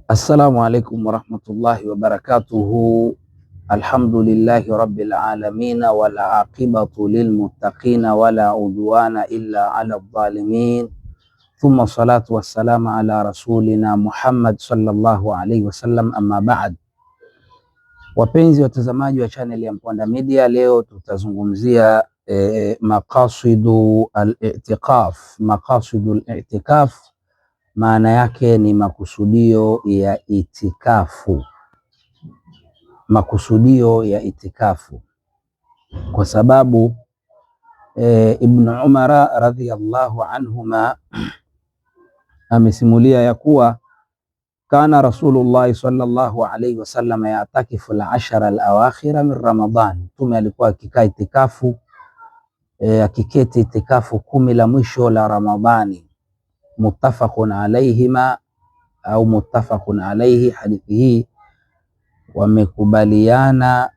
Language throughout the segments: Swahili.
Assalamu alaikum warahmatullahi wabarakatuhu. Alhamdulillahi rabbil alamin wala aqibatu lilmuttaqina wala udwana illa ala dhalimin. Thumma salatu wassalamu ala rasulina Muhammad sallallahu alaihi wasallam, amma ba'd. Wapenzi watazamaji wa channel ya Mponda Media, leo tutazungumzia maqasidu al-i'tikaf. Maqasidu al-i'tikaf maana yake ni makusudio ya itikafu, makusudio ya itikafu, kwa sababu Ibn Umar radhiyallahu anhuma amesimulia ya kuwa kana Rasulullah sallallahu alayhi wasallam ya'takifu al-ashara al-awakhira min Ramadan. Mtume alikuwa akikaa itikafu, akiketi itikafu 10 la mwisho la Ramadhani. Muttafaqun alayhima au muttafaqun alayhi, hadithi hii wamekubaliana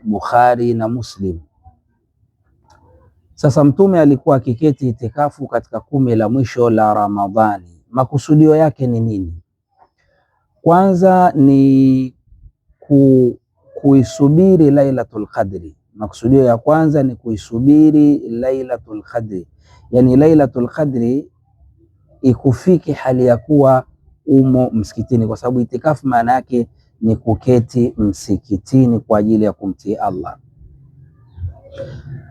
Bukhari na Muslim. Sasa Mtume alikuwa akiketi itikafu katika 10 la mwisho la Ramadhani. Makusudio yake ni nini? Kwanza ni kuisubiri Lailatul Qadri. Makusudio ya kwanza ni kuisubiri Lailatul Qadri, yani Lailatul Qadri ikufiki hali ya kuwa umo msikitini, kwa sababu itikafu maana yake ni kuketi msikitini kwa ajili ya kumtii Allah.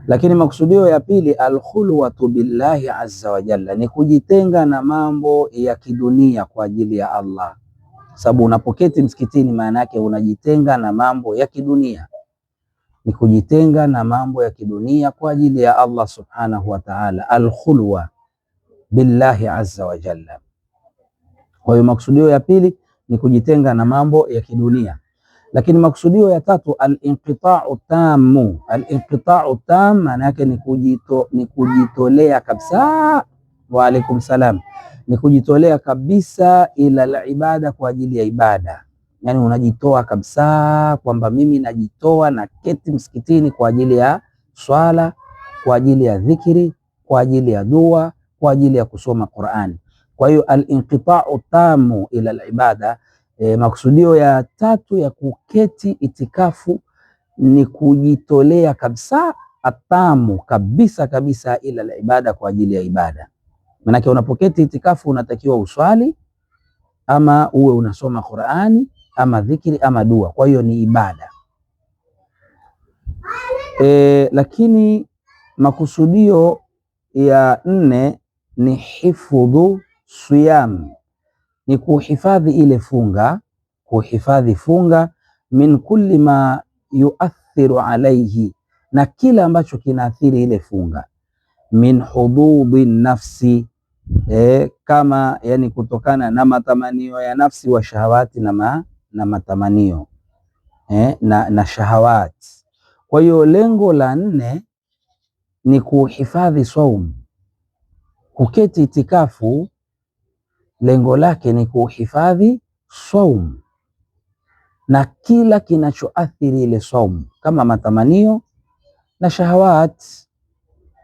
Lakini makusudio ya pili, alkhulwatu billahi azza wa jalla, ni kujitenga na mambo ya kidunia kwa ajili ya Allah, sababu unapoketi msikitini maana yake unajitenga na mambo ya kidunia, ni kujitenga na mambo ya kidunia kwa ajili ya Allah subhanahu wa ta'ala, alkhulwa billahi azza wa jalla. Kwa hiyo makusudio ya pili ni kujitenga na mambo ya kidunia. Lakini makusudio ya tatu, al-inqita'u tammu. Al-inqita'u tam maana yake ni kujitolea kabisa. Wa alaikum salam. Ni kujitolea kabisa ila al-ibada, kwa ajili ya ibada. Yani unajitoa kabisa, kwamba mimi najitoa na keti msikitini kwa ajili ya swala, kwa ajili ya dhikri, kwa ajili ya dua, kwa ajili ya kusoma Qur'ani. Kwa hiyo al-inqita'u tamu ila al-ibada. Makusudio ya tatu ya kuketi itikafu ni kujitolea kabisa, atamu kabisa kabisa, ila al-ibada, kwa ajili ya ibada. Maana unapoketi itikafu unatakiwa uswali, ama uwe unasoma Qur'ani, ama dhikri, ama dua. Kwa hiyo ni ibada. Lakini makusudio ya nne ni hifdhu siyam, ni kuhifadhi ile funga, kuhifadhi funga, min kulli ma yuathiru alayhi, na kila ambacho kinaathiri ile funga, min hududi nafsi, kama yani kutokana na matamanio ya nafsi, wa shahawati, na matamanio na shahawati. Kwa hiyo lengo la nne ni kuhifadhi saum. Kuketi itikafu lengo lake ni kuhifadhi saum na kila kinachoathiri ile saum, kama matamanio na shahawat.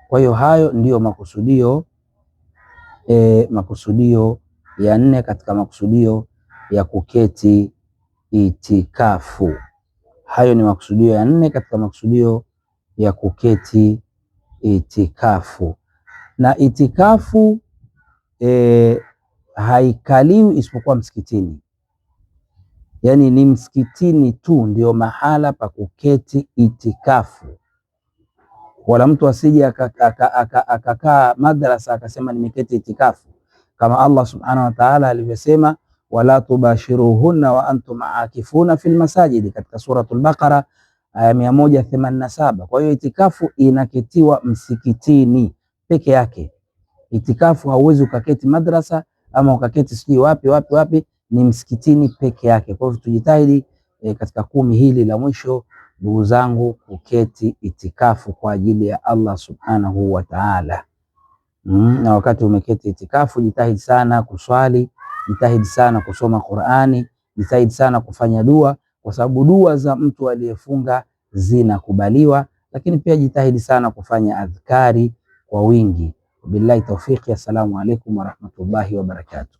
Kwa hiyo hayo ndiyo makusudio ya nne katika makusudio ya kuketi itikafu. Hayo ni makusudio ya nne katika makusudio ya kuketi itikafu. Na itikafu haikaliwi isipokuwa msikitini, yani ni msikitini tu ndio mahala pa kuketi itikafu. Wala mtu asije akakaa madrasa akasema nimeketi itikafu, kama Allah subhanahu wa ta'ala alivyosema, wala tubashiruhunna wa antum aakifuna fil masajidi, katika suratul Baqara aya 187. Kwa hiyo itikafu inaketiwa msikitini peke yake. Itikafu hauwezi ukaketi madrasa ama ukaketi sijui wapi, ni msikitini peke yake. Kwa hivyo tujitahidi katika 10 hili la mwisho, ndugu zangu, kuketi itikafu kwa ajili ya Allah subhanahu wa ta'ala. Na wakati umeketi itikafu, jitahidi sana kuswali, jitahidi sana kusoma Qur'ani, jitahidi sana kufanya dua, kwa sababu dua za mtu aliyefunga zinakubaliwa. Lakini pia jitahidi sana kufanya adhkari kwa wingi. Billahi tawfiqi. Assalamu alaikum warahmatullahi wabarakatuh.